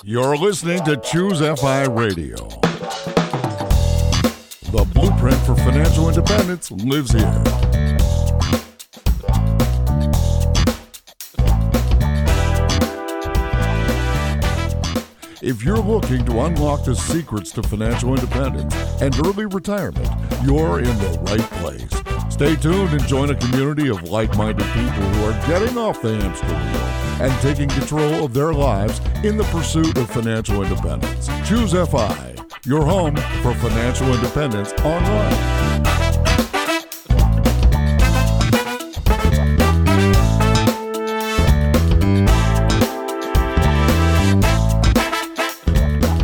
You're listening to ChooseFI Radio. The blueprint for financial independence lives here. If you're looking to unlock the secrets to financial independence and early retirement, you're in the right place. Stay tuned and join a community of like-minded people who are getting off the hamster wheel and taking control of their lives in the pursuit of financial independence. ChooseFI, your home for financial independence online.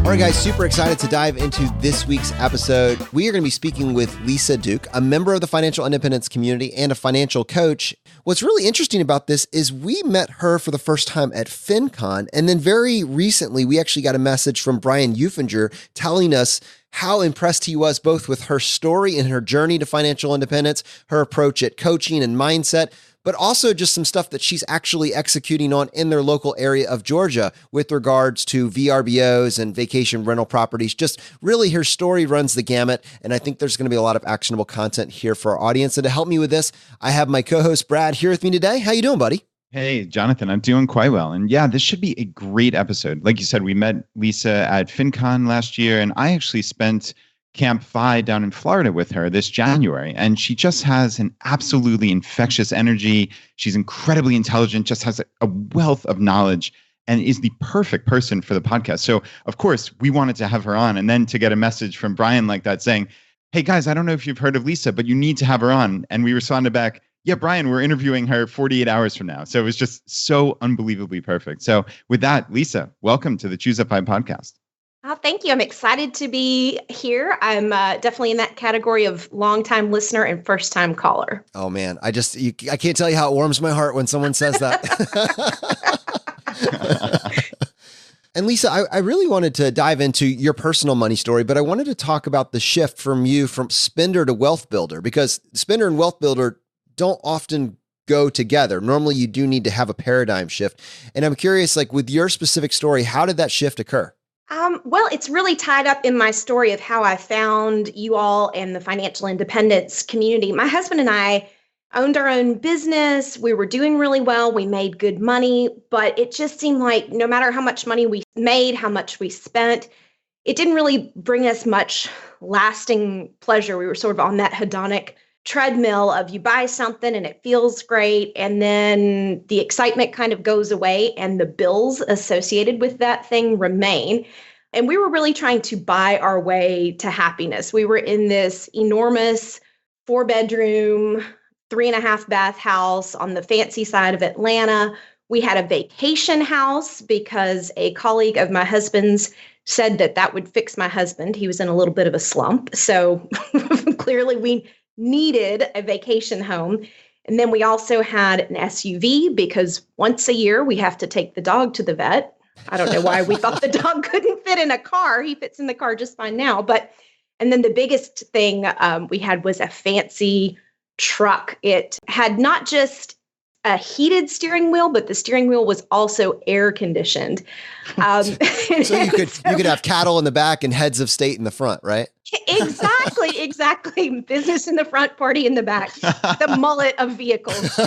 All right, guys, super excited to dive into this week's episode. We are going to be speaking with Lisa Duke, a member of the financial independence community and a financial coach. What's really interesting about this is we met her for the first time at FinCon, and then very recently, we actually got a message from Brian Eufinger telling us how impressed he was both with her story and her journey to financial independence, her approach at coaching and mindset, but also just some stuff that she's actually executing on in their local area of Georgia with regards to VRBOs and vacation rental properties. Just really her story runs the gamut, and I think there's going to be a lot of actionable content here for our audience. And to help me with this, I have my co-host Brad here with me today. How you doing, buddy? Hey, Jonathan, I'm doing quite well. And yeah, this should be a great episode. Like you said, we met Lisa at FinCon last year, and I actually spent Camp FI down in Florida with her this January. And she just has an absolutely infectious energy. She's incredibly intelligent, just has a wealth of knowledge, and is the perfect person for the podcast. So, of course, we wanted to have her on. And then to get a message from Brian like that saying, hey, guys, I don't know if you've heard of Lisa, but you need to have her on. And we responded back, yeah, Brian, we're interviewing her 48 hours from now. So it was just so unbelievably perfect. So with that, Lisa, welcome to the ChooseFI podcast. Oh, thank you. I'm excited to be here. I'm definitely in that category of longtime listener and first-time caller. Oh, man. I can't tell you how it warms my heart when someone says that. And Lisa, I really wanted to dive into your personal money story, but I wanted to talk about the shift from you from spender to wealth builder, because spender and wealth builder don't often go together. Normally, you do need to have a paradigm shift. And I'm curious, like with your specific story, how did that shift occur? Well, it's really tied up in my story of how I found you all and the financial independence community. My husband and I owned our own business. We were doing really well. We made good money, but it just seemed like no matter how much money we made, how much we spent, it didn't really bring us much lasting pleasure. We were sort of on that hedonic treadmill of you buy something and it feels great, and then the excitement kind of goes away and the bills associated with that thing remain. And we were really trying to buy our way to happiness. We were in this enormous 4-bedroom, 3.5 bath house on the fancy side of Atlanta. We had a vacation house because a colleague of my husband's said that would fix my husband. He was in a little bit of a slump. So clearly we needed a vacation home. And then we also had an SUV because once a year we have to take the dog to the vet. I don't know why we thought the dog couldn't fit in a car. He fits in the car just fine now. And then the biggest thing we had was a fancy truck. It had not just a heated steering wheel, but the steering wheel was also air conditioned. So you could have cattle in the back and heads of state in the front, right? Exactly. Business in the front, party in the back. The mullet of vehicles.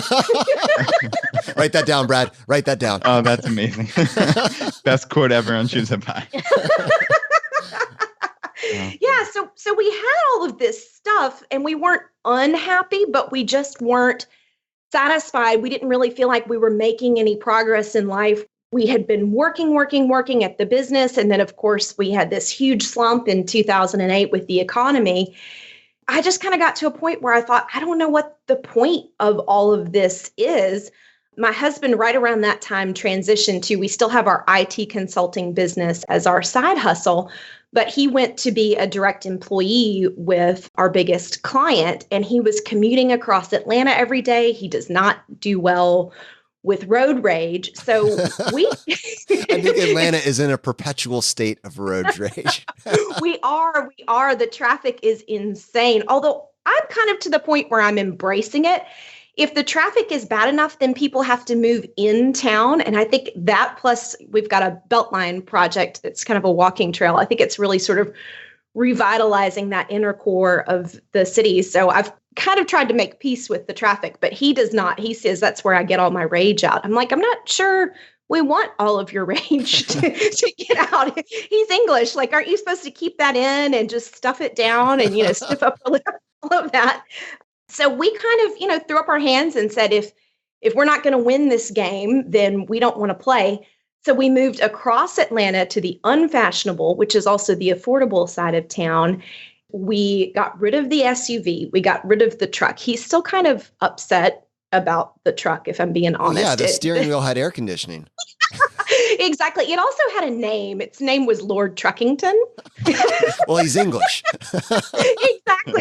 Write that down, Brad. Write that down. Oh, that's amazing. Best quote ever on ChooseFI. Yeah, so we had all of this stuff and we weren't unhappy, but we just weren't satisfied. We didn't really feel like we were making any progress in life. We had been working at the business. And then, of course, we had this huge slump in 2008 with the economy. I just kind of got to a point where I thought, I don't know what the point of all of this is. My husband, right around that time, transitioned to, we still have our IT consulting business as our side hustle, but he went to be a direct employee with our biggest client, and he was commuting across Atlanta every day. He does not do well with road rage. So I think Atlanta is in a perpetual state of road rage. We are. The traffic is insane. Although I'm kind of to the point where I'm embracing it. if the traffic is bad enough, then people have to move in town. And I think that, plus we've got a Beltline project that's kind of a walking trail. I think it's really sort of revitalizing that inner core of the city. So I've kind of tried to make peace with the traffic, but he does not. He says that's where I get all my rage out. I'm like, I'm not sure we want all of your rage to get out. He's English. Like, aren't you supposed to keep that in and just stuff it down and, stiff up all of that? So we kind of, threw up our hands and said, if we're not going to win this game, then we don't want to play. So we moved across Atlanta to the unfashionable, which is also the affordable side of town. We got rid of the SUV. We got rid of the truck. He's still kind of upset about the truck, if I'm being honest. Yeah, the steering wheel had air conditioning. Exactly. It also had a name. Its name was Lord Truckington. Well, he's English.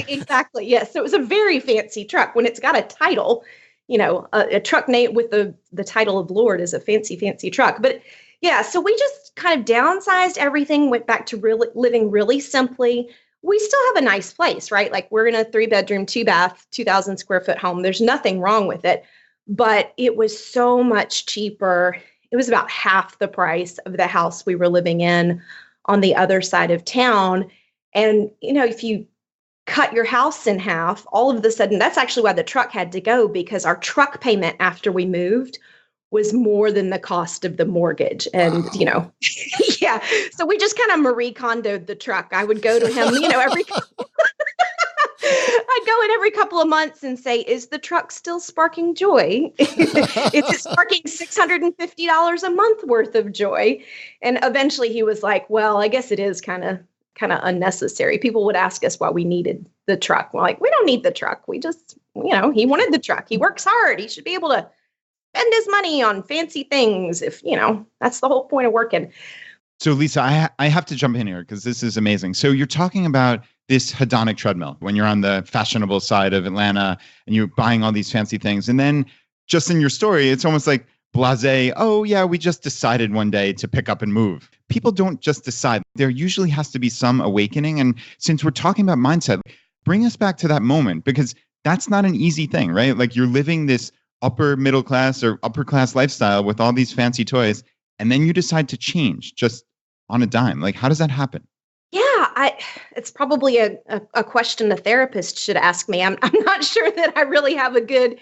Exactly. Yes. So it was a very fancy truck. When it's got a title, a truck name with the title of Lord is a fancy, fancy truck. But yeah, so we just kind of downsized everything, went back to living really simply. We still have a nice place, right? Like, we're in a 3-bedroom, 2-bath, 2,000 square foot home. There's nothing wrong with it, but it was so much cheaper. It was about half the price of the house we were living in on the other side of town. And, if you cut your house in half, all of a sudden, that's actually why the truck had to go, because our truck payment after we moved was more than the cost of the mortgage. And, yeah. So we just kind of Marie Kondoed the truck. I would go to him, I'd go in every couple of months and say, is the truck still sparking joy? Is it sparking $650 a month worth of joy? And eventually he was like, well, I guess it is kind of unnecessary. People would ask us why we needed the truck. We're like, we don't need the truck. We just, he wanted the truck. He works hard. He should be able to spend his money on fancy things if, that's the whole point of working. So Lisa, I have to jump in here because this is amazing. So you're talking about this hedonic treadmill when you're on the fashionable side of Atlanta and you're buying all these fancy things. And then just in your story, it's almost like blasé, oh yeah, we just decided one day to pick up and move. People don't just decide. There usually has to be some awakening. And since we're talking about mindset, bring us back to that moment, because that's not an easy thing, right? Like, you're living this upper middle class or upper class lifestyle with all these fancy toys, and then you decide to change just on a dime. Like, how does that happen? Yeah, it's probably a question a therapist should ask me. I'm not sure that I really have a good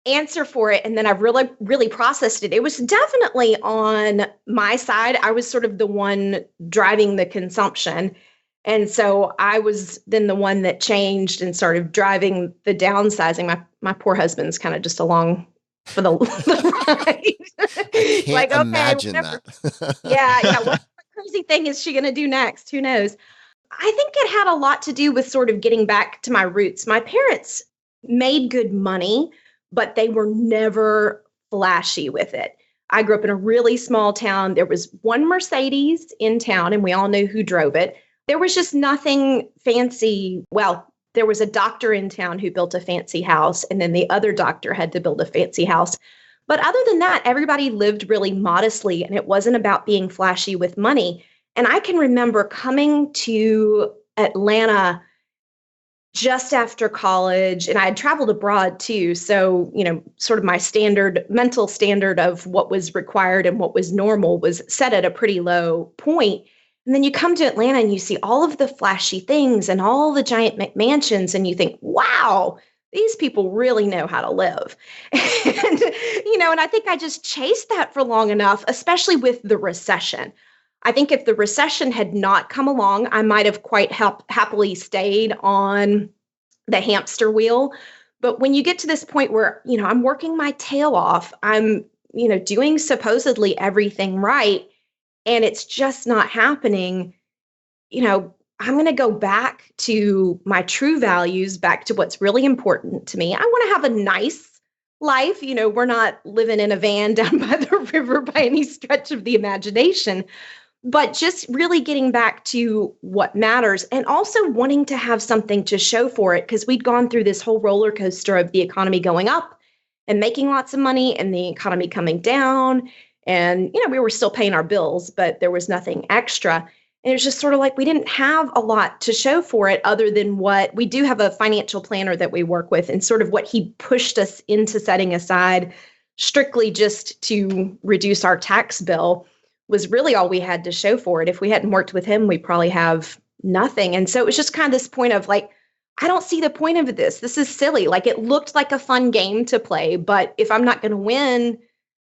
answer for it. And then I've really, really processed it. It was definitely on my side. I was sort of the one driving the consumption. And so I was then the one that changed and started driving the downsizing. My poor husband's kind of just along for the ride. Can't imagine that. Yeah. What crazy thing is she going to do next? Who knows? I think it had a lot to do with sort of getting back to my roots. My parents made good money, but they were never flashy with it. I grew up in a really small town. There was one Mercedes in town, and we all knew who drove it. There was just nothing fancy. Well, there was a doctor in town who built a fancy house, and then the other doctor had to build a fancy house. But other than that, everybody lived really modestly, and it wasn't about being flashy with money. And I can remember coming to Atlanta just after college, and I had traveled abroad too. So, sort of my mental standard of what was required and what was normal was set at a pretty low point. And then you come to Atlanta and you see all of the flashy things and all the giant McMansions, and you think, wow, these people really know how to live. And I think I just chased that for long enough, especially with the recession. I think if the recession had not come along, I might have quite happily stayed on the hamster wheel. But when you get to this point where, I'm working my tail off, I'm, doing supposedly everything right, and it's just not happening, I'm going to go back to my true values, back to what's really important to me. I want to have a nice life. We're not living in a van down by the river by any stretch of the imagination. But just really getting back to what matters, and also wanting to have something to show for it, because we'd gone through this whole roller coaster of the economy going up and making lots of money and the economy coming down. And, we were still paying our bills, but there was nothing extra. And it's just sort of like we didn't have a lot to show for it other than what we do have a financial planner that we work with, and sort of what he pushed us into setting aside strictly just to reduce our tax bill was really all we had to show for it. If we hadn't worked with him, we probably have nothing. And so it was just kind of this point of like, I don't see the point of this. This is silly. Like, it looked like a fun game to play, but if I'm not going to win,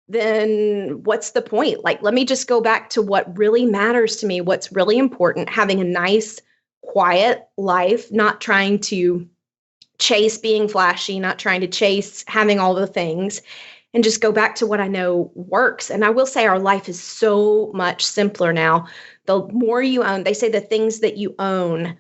then what's the point? Like, let me just go back to what really matters to me, what's really important, having a nice, quiet life, not trying to chase being flashy, not trying to chase having all the things, and just go back to what I know works. And I will say our life is so much simpler now. The more you own, they say the things that you own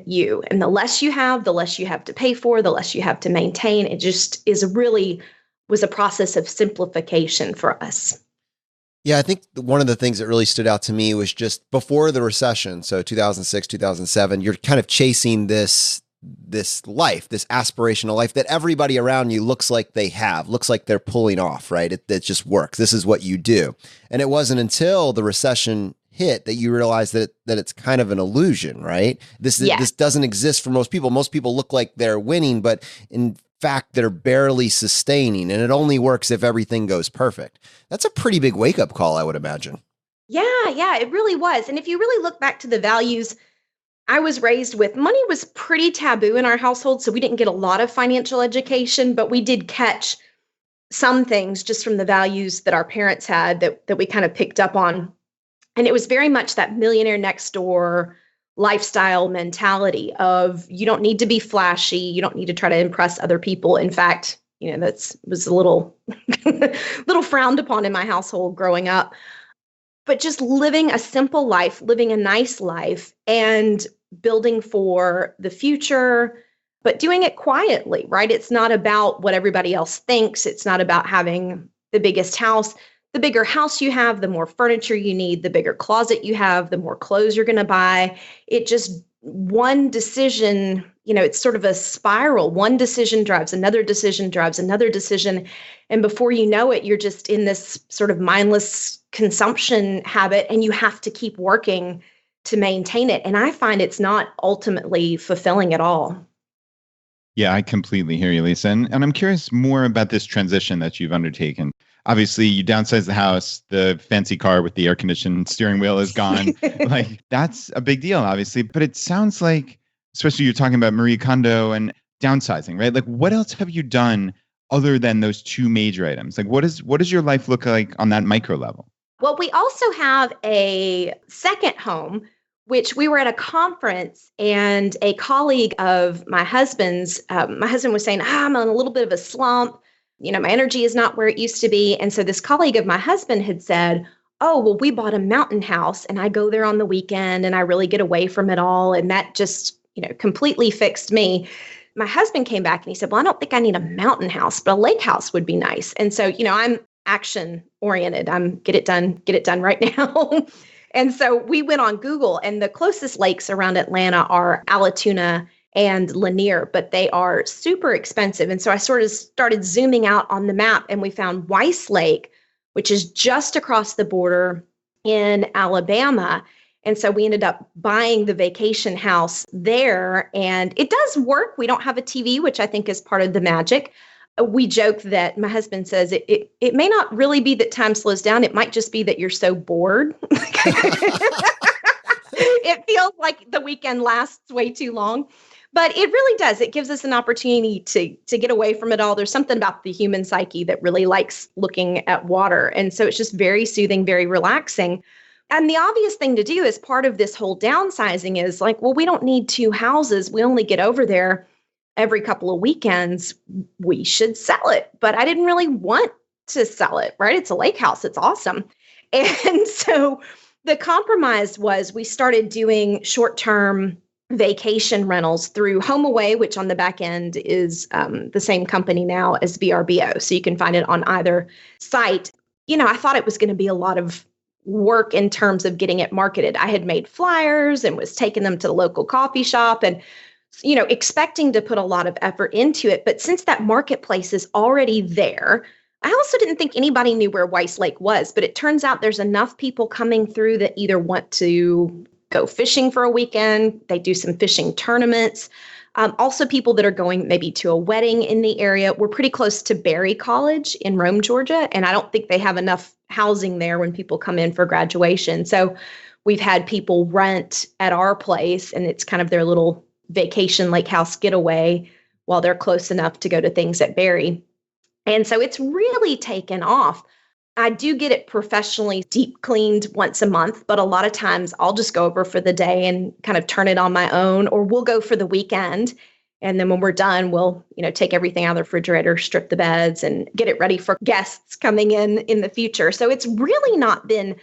you. And the less you have, the less you have to pay for, the less you have to maintain. It just was a process of simplification for us. Yeah, I think one of the things that really stood out to me was just before the recession, so 2006, 2007, you're kind of chasing this life, this aspirational life that everybody around you looks like they're pulling off, right? It just works. This is what you do. And it wasn't until the recession hit that you realize that it's kind of an illusion, right? This doesn't exist for most people. Most people look like they're winning, but in fact, they're barely sustaining, and it only works if everything goes perfect. That's a pretty big wake-up call, I would imagine. Yeah, it really was. And if you really look back to the values I was raised with, money was pretty taboo in our household, so we didn't get a lot of financial education, but we did catch some things just from the values that our parents had that we kind of picked up on. And it was very much that millionaire next door lifestyle mentality of you don't need to be flashy. You don't need to try to impress other people. In fact, that was a little frowned upon in my household growing up. But just living a simple life, living a nice life, and building for the future, but doing it quietly, right? It's not about what everybody else thinks. It's not about having the biggest house. The bigger house you have, the more furniture you need, the bigger closet you have, the more clothes you're going to buy. It just, one decision, it's sort of a spiral. One decision drives another decision, drives another decision. And before you know it, you're just in this sort of mindless consumption habit, and you have to keep working to maintain it. And I find it's not ultimately fulfilling at all. Yeah, I completely hear you, Lisa. And I'm curious more about this transition that you've undertaken. Obviously, you downsize the house, the fancy car with the air-conditioned steering wheel is gone. Like, that's a big deal, obviously. But it sounds like, especially you're talking about Marie Kondo and downsizing, right? Like, what else have you done other than those two major items? Like, what does your life look like on that micro level? Well, we also have a second home, which we were at a conference, and a colleague of my husband's, my husband was saying, I'm in a little bit of a slump. My energy is not where it used to be. And so this colleague of my husband had said, oh, well, we bought a mountain house, and I go there on the weekend, and I really get away from it all. And that just, completely fixed me. My husband came back and he said, well, I don't think I need a mountain house, but a lake house would be nice. And so, I'm action oriented. I'm get it done right now. And so we went on Google, and the closest lakes around Atlanta are Alatoona and Lanier, but they are super expensive. And so I sort of started zooming out on the map, and we found Weiss Lake, which is just across the border in Alabama. And so we ended up buying the vacation house there, and it does work. We don't have a TV, which I think is part of the magic. We joke that my husband says it may not really be that time slows down. It might just be that you're so bored. It feels like the weekend lasts way too long. But it really does. It gives us an opportunity to get away from it all. There's something about the human psyche that really likes looking at water. And so it's just very soothing, very relaxing. And the obvious thing to do as part of this whole downsizing is like, well, we don't need two houses. We only get over there every couple of weekends. We should sell it. But I didn't really want to sell it, right? It's a lake house. It's awesome. And so the compromise was we started doing short-term vacation rentals through Home Away, which on the back end is the same company now as VRBO. So you can find it on either site. I thought it was going to be a lot of work in terms of getting it marketed. I had made flyers and was taking them to the local coffee shop and, expecting to put a lot of effort into it. But since that marketplace is already there, I also didn't think anybody knew where Weiss Lake was, but it turns out there's enough people coming through that either want to go fishing for a weekend, they do some fishing tournaments. Also, people that are going maybe to a wedding in the area. We're pretty close to Berry College in Rome, Georgia, and I don't think they have enough housing there when people come in for graduation. So we've had people rent at our place, and it's kind of their little vacation lake house getaway while they're close enough to go to things at Berry. And so it's really taken off. I do get it professionally deep cleaned once a month, but a lot of times I'll just go over for the day and kind of turn it on my own, or we'll go for the weekend. And then when we're done, we'll, take everything out of the refrigerator, strip the beds, and get it ready for guests coming in the future. So it's really not been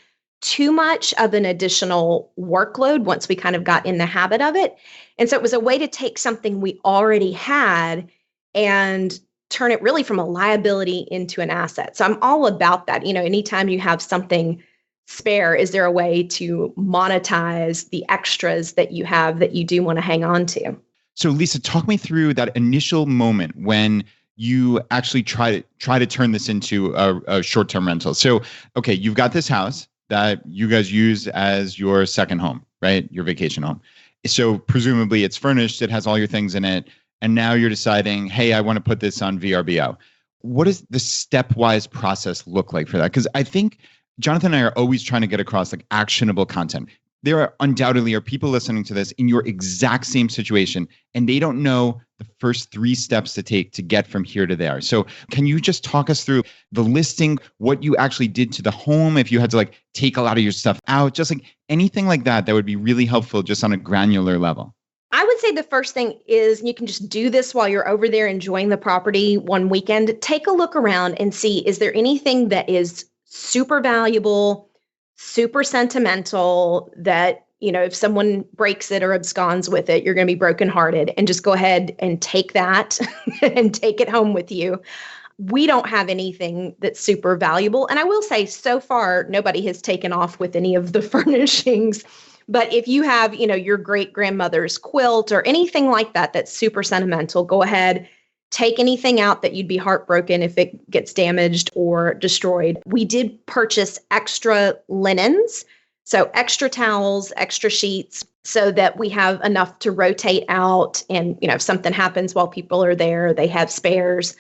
too much of an additional workload once we kind of got in the habit of it. And so it was a way to take something we already had and turn it really from a liability into an asset. So I'm all about that. Anytime you have something spare, is there a way to monetize the extras that you have that you do want to hang on to? So Lisa, talk me through that initial moment when you actually try to turn this into a short-term rental. So, okay, you've got this house that you guys use as your second home, right? Your vacation home. So presumably it's furnished, it has all your things in it. And now you're deciding, hey, I want to put this on VRBO. What does the stepwise process look like for that? Because I think Jonathan and I are always trying to get across like actionable content. There are undoubtedly are people listening to this in your exact same situation, and they don't know the first 3 steps to take to get from here to there. So can you just talk us through the listing, what you actually did to the home, if you had to like take a lot of your stuff out, just like anything like that would be really helpful just on a granular level? I would say the first thing is, you can just do this while you're over there enjoying the property one weekend. Take a look around and see, is there anything that is super valuable, super sentimental that, if someone breaks it or absconds with it, you're going to be brokenhearted, and just go ahead and take that and take it home with you. We don't have anything that's super valuable. And I will say, so far, nobody has taken off with any of the furnishings. But if you have, your great grandmother's quilt or anything like that, that's super sentimental, go ahead, take anything out that you'd be heartbroken if it gets damaged or destroyed. We did purchase extra linens, so extra towels, extra sheets, so that we have enough to rotate out. And, if something happens while people are there, they have spares.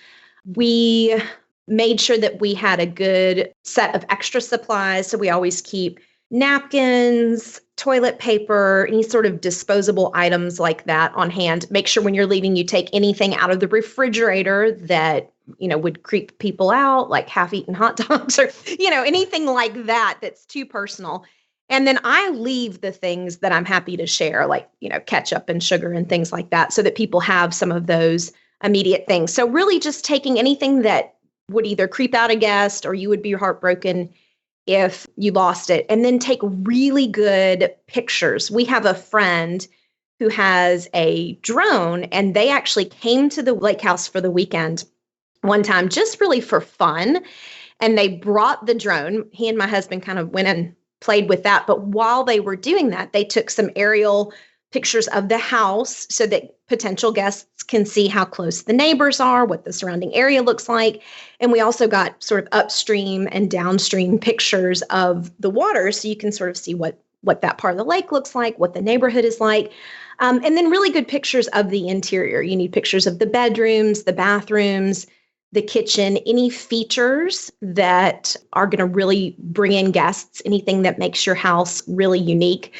We made sure that we had a good set of extra supplies. So we always keep napkins, toilet paper, any sort of disposable items like that on hand. Make sure when you're leaving, you take anything out of the refrigerator that, would creep people out, like half-eaten hot dogs or, anything like that that's too personal. And then I leave the things that I'm happy to share, like, ketchup and sugar and things like that, so that people have some of those immediate things. So really just taking anything that would either creep out a guest or you would be heartbroken if you lost it, and then take really good pictures. We have a friend who has a drone, and they actually came to the lake house for the weekend one time, just really for fun. And they brought the drone. He and my husband kind of went and played with that. But while they were doing that, they took some aerial pictures of the house so that potential guests can see how close the neighbors are, what the surrounding area looks like. And we also got sort of upstream and downstream pictures of the water, so you can sort of see what that part of the lake looks like, what the neighborhood is like. And then really good pictures of the interior. You need pictures of the bedrooms, the bathrooms, the kitchen, any features that are going to really bring in guests, anything that makes your house really unique.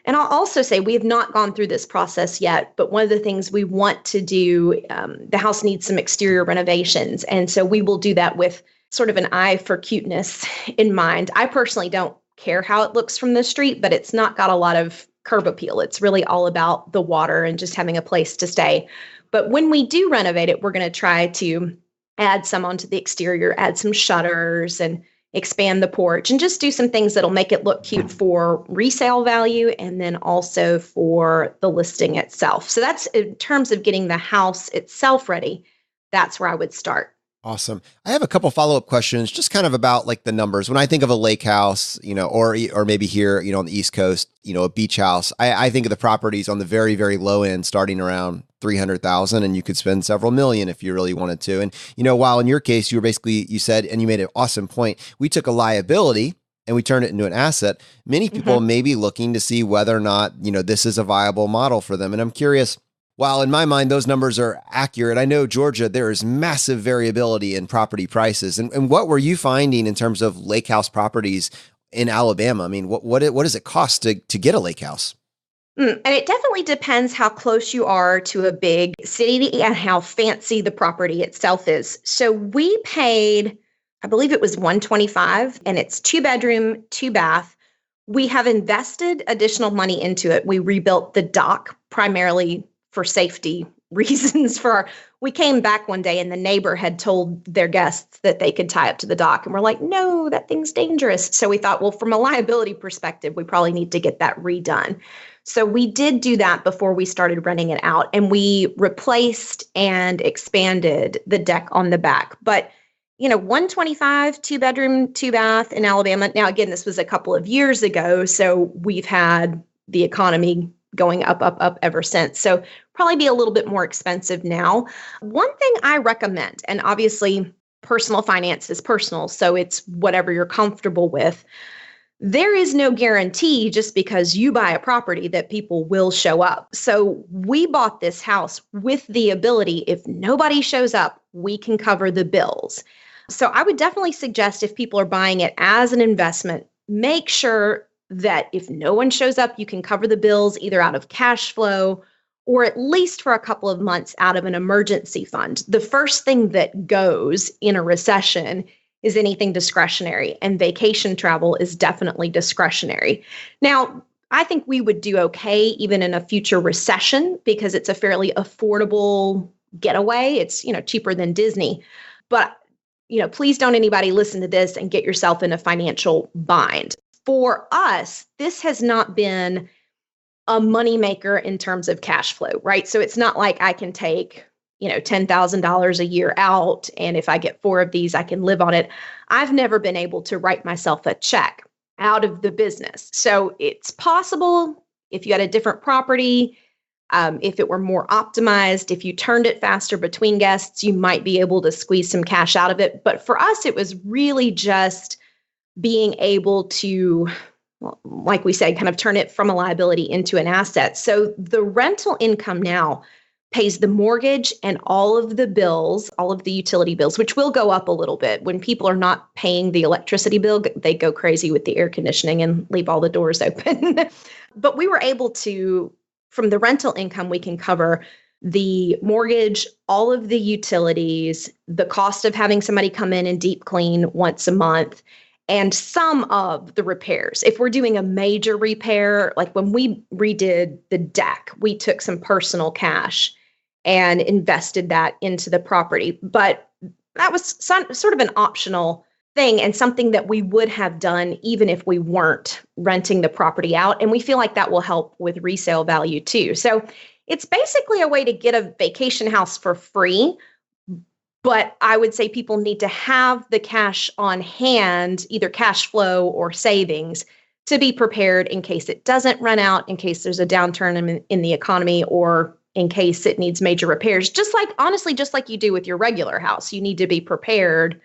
And I'll also say, we have not gone through this process yet, but one of the things we want to do, the house needs some exterior renovations. And so we will do that with sort of an eye for cuteness in mind. I personally don't care how it looks from the street, but it's not got a lot of curb appeal. It's really all about the water and just having a place to stay. But when we do renovate it, we're going to try to add some onto the exterior, add some shutters and expand the porch, and just do some things that'll make it look cute for resale value and then also for the listing itself. So that's in terms of getting the house itself ready. That's where I would start. Awesome. I have a couple follow-up questions, just kind of about like the numbers. When I think of a lake house, or maybe here, on the East Coast, a beach house, I think of the properties on the very, very low end, starting around 300,000, and you could spend several million if you really wanted to. And while in your case, you said, and you made an awesome point, we took a liability and we turned it into an asset. Many people may be looking to see whether or not this is a viable model for them. And I'm curious. While in my mind, those numbers are accurate, I know Georgia, there is massive variability in property prices. And what were you finding in terms of lake house properties in Alabama? I mean, what does it cost to get a lake house? And it definitely depends how close you are to a big city and how fancy the property itself is. So we paid, I believe it was $125, and it's 2-bedroom, 2-bath. We have invested additional money into it. We rebuilt the dock primarily for safety reasons. We came back one day and the neighbor had told their guests that they could tie up to the dock. And we're like, no, that thing's dangerous. So we thought, well, from a liability perspective, we probably need to get that redone. So we did do that before we started renting it out. And we replaced and expanded the deck on the back. But, 125, 2-bedroom, 2-bath in Alabama. Now, again, this was a couple of years ago. So we've had the economy going up, up, up ever since. So probably be a little bit more expensive now. One thing I recommend, and obviously personal finance is personal, so it's whatever you're comfortable with. There is no guarantee just because you buy a property that people will show up. So we bought this house with the ability, if nobody shows up, we can cover the bills. So I would definitely suggest if people are buying it as an investment, make sure that if no one shows up, you can cover the bills either out of cash flow or at least for a couple of months out of an emergency fund. The first thing that goes in a recession is anything discretionary, and vacation travel is definitely discretionary. Now, I think we would do okay even in a future recession because it's a fairly affordable getaway. It's, cheaper than Disney. But, please don't anybody listen to this and get yourself in a financial bind. For us, this has not been a moneymaker in terms of cash flow, right? So it's not like I can take, $10,000 a year out, and if I get 4 of these, I can live on it. I've never been able to write myself a check out of the business. So it's possible if you had a different property, if it were more optimized, if you turned it faster between guests, you might be able to squeeze some cash out of it. But for us, it was really just being able to, like we said, kind of turn it from a liability into an asset. So the rental income now pays the mortgage and all of the bills, all of the utility bills, which will go up a little bit. When people are not paying the electricity bill, they go crazy with the air conditioning and leave all the doors open. But we were able to, from the rental income, we can cover the mortgage, all of the utilities, the cost of having somebody come in and deep clean once a month, and some of the repairs. If we're doing a major repair, like when we redid the deck, we took some personal cash and invested that into the property. But that was sort of an optional thing and something that we would have done even if we weren't renting the property out. And we feel like that will help with resale value too. So it's basically a way to get a vacation house for free. But I would say people need to have the cash on hand, either cash flow or savings, to be prepared in case it doesn't run out, in case there's a downturn in the economy, or in case it needs major repairs. Just like you do with your regular house, you need to be prepared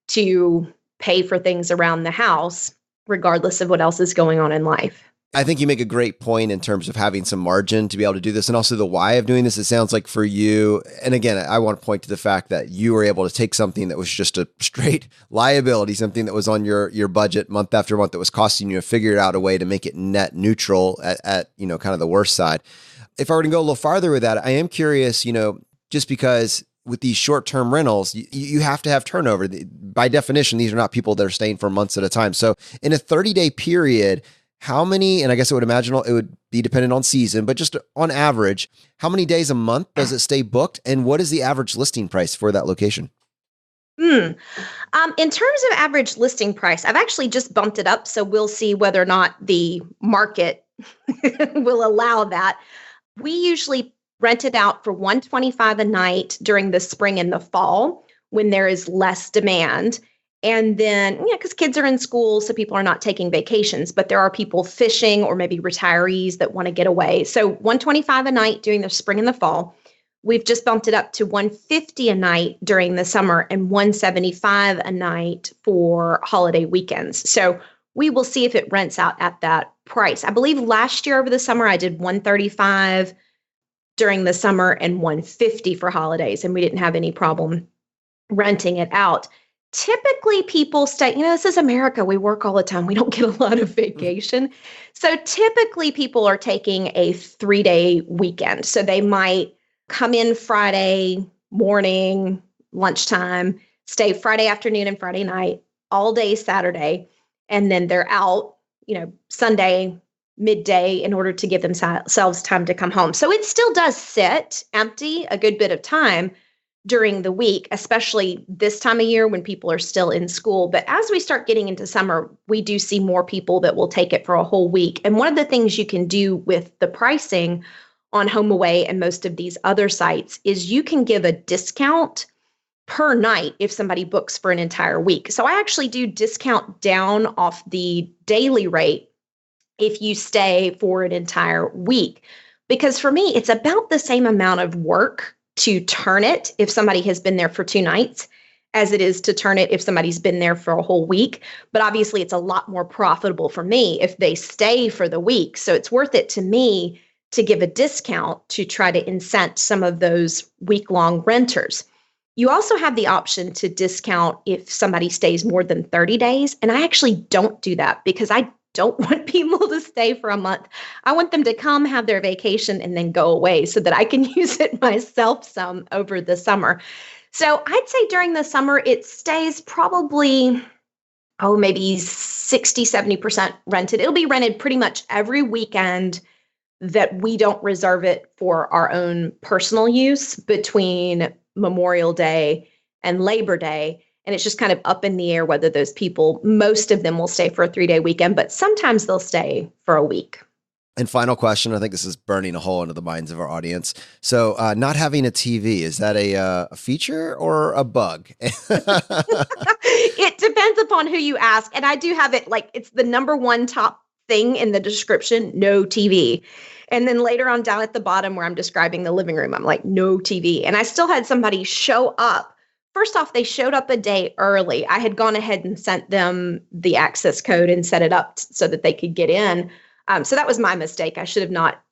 to pay for things around the house, regardless of what else is going on in life. I think you make a great point in terms of having some margin to be able to do this, and also the why of doing this. It sounds like for you, and again, I want to point to the fact that you were able to take something that was just a straight liability, something that was on your budget month after month that was costing you, to figure out a way to make it net neutral at kind of the worst side. If I were to go a little farther with that, I am curious, just because with these short-term rentals, you have to have turnover. By definition, these are not people that are staying for months at a time. So in a 30-day period, how many, and I guess I would imagine it would be dependent on season, but just on average, how many days a month does it stay booked? And what is the average listing price for that location? In terms of average listing price, I've actually just bumped it up. So we'll see whether or not the market will allow that. We usually rent it out for $125 a night during the spring and the fall. when there is less demand. And then, because kids are in school, so people are not taking vacations, but there are people fishing or maybe retirees that want to get away. So $125 a night during the spring and the fall. We've just bumped it up to $150 a night during the summer and $175 a night for holiday weekends. So we will see if it rents out at that price. I believe last year over the summer, I did $135 during the summer and $150 for holidays, and we didn't have any problem renting it out. Typically people stay, this is America. We work all the time. We don't get a lot of vacation. So typically people are taking a 3-day weekend. So they might come in Friday morning, lunchtime, stay Friday afternoon and Friday night, all day Saturday, and then they're out, Sunday midday in order to give themselves time to come home. So it still does sit empty a good bit of time during the week, especially this time of year when people are still in school. But as we start getting into summer, we do see more people that will take it for a whole week. And one of the things you can do with the pricing on HomeAway and most of these other sites is you can give a discount per night if somebody books for an entire week. So I actually do discount down off the daily rate if you stay for an entire week. Because for me, it's about the same amount of work to turn it if somebody has been there for 2 nights as it is to turn it if somebody's been there for a whole week. But obviously, it's a lot more profitable for me if they stay for the week. So it's worth it to me to give a discount to try to incent some of those week-long renters. You also have the option to discount if somebody stays more than 30 days. And I actually don't do that because I don't want people to stay for a month. I want them to come, have their vacation, and then go away so that I can use it myself some over the summer. So I'd say during the summer, it stays probably, maybe 60, 70% rented. It'll be rented pretty much every weekend that we don't reserve it for our own personal use between Memorial Day and Labor Day. And it's just kind of up in the air whether those people, most of them will stay for a 3-day weekend, but sometimes they'll stay for a week. And final question, I think this is burning a hole into the minds of our audience. So not having a TV, is that a feature or a bug? It depends upon who you ask. And I do have it, it's the number one top thing in the description, no TV. And then later on down at the bottom where I'm describing the living room, I'm like, no TV. And I still had somebody show up. First off, they showed up a day early. I had gone ahead and sent them the access code and set it up so that they could get in. So that was my mistake. I should have not,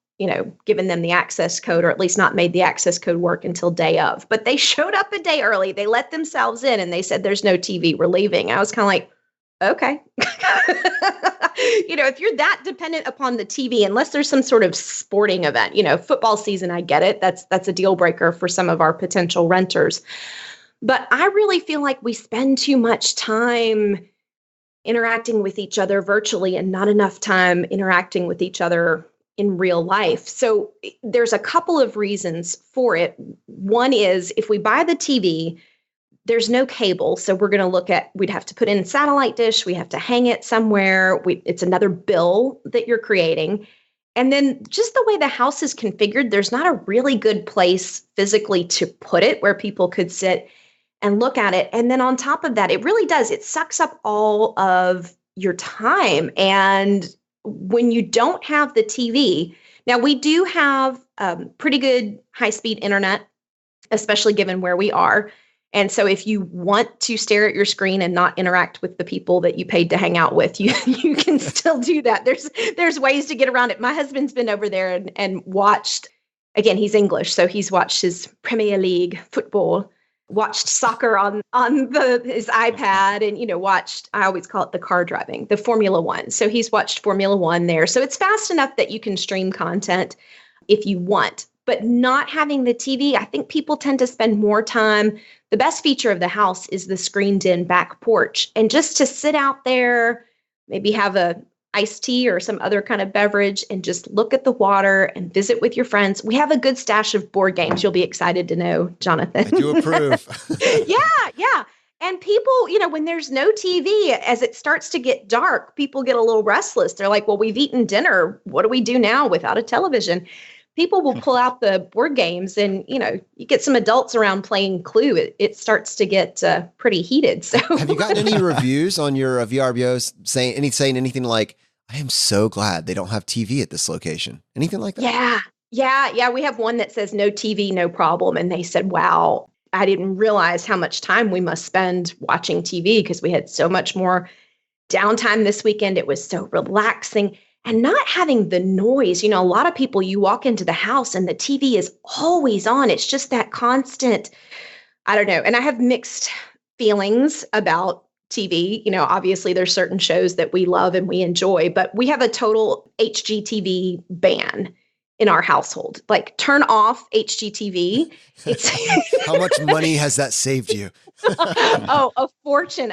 given them the access code, or at least not made the access code work until day of. But they showed up a day early. They let themselves in and they said, there's no TV. We're leaving. I was kind of like, okay. If you're that dependent upon the TV, unless there's some sort of sporting event, football season, I get it. That's a deal breaker for some of our potential renters. But I really feel like we spend too much time interacting with each other virtually and not enough time interacting with each other in real life. So there's a couple of reasons for it. One is if we buy the TV, there's no cable. So we're going to we'd have to put in a satellite dish. We have to hang it somewhere. It's another bill that you're creating. And then just the way the house is configured, there's not a really good place physically to put it where people could sit and look at it. And then on top of that, it sucks up all of your time. And when you don't have the TV, now we do have pretty good high-speed internet, especially given where we are. And so if you want to stare at your screen and not interact with the people that you paid to hang out with, you can still do that. There's ways to get around it. My husband's been over there and watched, again, he's English, so he's watched his Premier League football, watched soccer on his iPad, and watched, I always call it the car driving, the Formula One. So he's watched Formula One there. So it's fast enough that you can stream content if you want. But not having the TV, I think people tend to spend more time. The best feature of the house is the screened-in back porch. And just to sit out there, maybe have a iced tea or some other kind of beverage and just look at the water and visit with your friends. We have a good stash of board games. You'll be excited to know, Jonathan. I do approve. Yeah. And people, when there's no TV, as it starts to get dark, people get a little restless. They're like, well, we've eaten dinner. What do we do now without a television? people will pull out the board games and, you get some adults around playing Clue. It starts to get pretty heated. So have you gotten any reviews on your VRBOs saying anything like, I am so glad they don't have TV at this location? Anything like that? Yeah. We have one that says no TV, no problem. And they said, wow, I didn't realize how much time we must spend watching TV because we had so much more downtime this weekend. It was so relaxing and not having the noise. A lot of people, you walk into the house and the TV is always on. It's just that constant, I don't know. And I have mixed feelings about TV. Obviously there's certain shows that we love and we enjoy, but we have a total HGTV ban in our household. Like, turn off HGTV. It's how much money has that saved you? Oh, a fortune.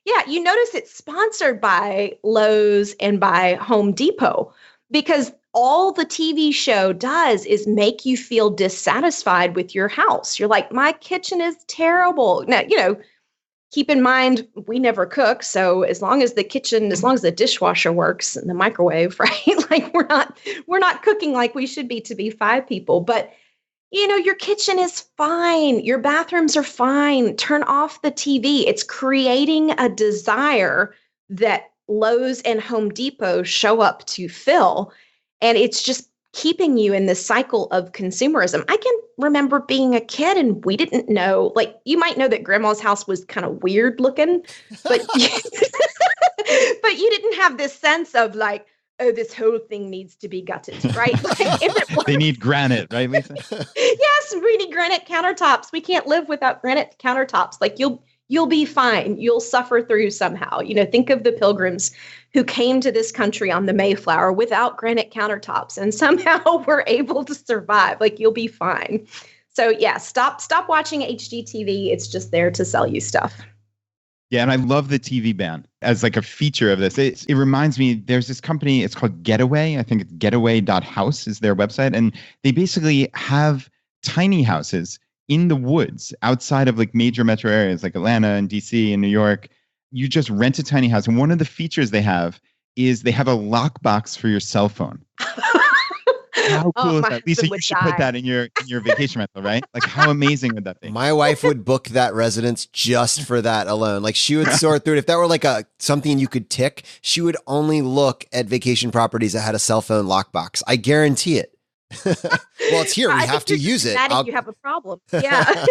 Yeah, you notice it's sponsored by Lowe's and by Home Depot because all the TV show does is make you feel dissatisfied with your house. You're like, my kitchen is terrible. Now, keep in mind, we never cook. So as long as the dishwasher works and the microwave, right? Like we're not cooking like we should be to be 5 people. But, your kitchen is fine. Your bathrooms are fine. Turn off the TV. It's creating a desire that Lowe's and Home Depot show up to fill. And it's just keeping you in this cycle of consumerism. I can remember being a kid and we didn't know, like, you might know that grandma's house was kind of weird looking, but but you didn't have this sense of like, oh, this whole thing needs to be gutted, right? Like, they need granite, right, Lisa? Yes, we need granite countertops. We can't live without granite countertops. Like, you'll be fine. You'll suffer through somehow. Think of the pilgrims who came to this country on the Mayflower without granite countertops and somehow were able to survive. Like, you'll be fine. So yeah, stop watching HGTV. It's just there to sell you stuff. Yeah, and I love the TV ban as like a feature of this. It reminds me, there's this company, it's called Getaway. I think it's getaway.house is their website. And they basically have tiny houses in the woods outside of like major metro areas like Atlanta and DC and New York. You just rent a tiny house. And one of the features they have is they have a lockbox for your cell phone. How cool is that? Lisa, you should put that in your vacation rental, right? Like, how amazing would that be? My wife would book that residence just for that alone. Like, she would sort through it. If that were like something you could tick, she would only look at vacation properties that had a cell phone lockbox. I guarantee it. Well, it's here. We have to use it. You have a problem. Yeah.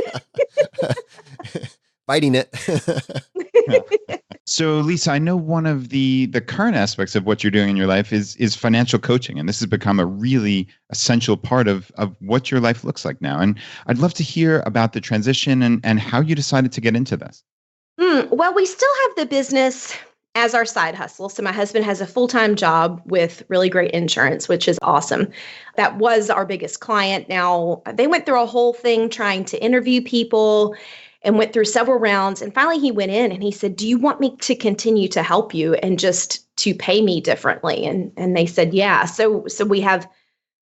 Fighting it. So, Lisa, I know one of the current aspects of what you're doing in your life is financial coaching. And this has become a really essential part of what your life looks like now. And I'd love to hear about the transition and how you decided to get into this. Well, we still have the business as our side hustle. So my husband has a full-time job with really great insurance, which is awesome. That was our biggest client. Now, they went through a whole thing trying to interview people and went through several rounds. And finally he went in and he said, do you want me to continue to help you and just to pay me differently? And they said, yeah. So we have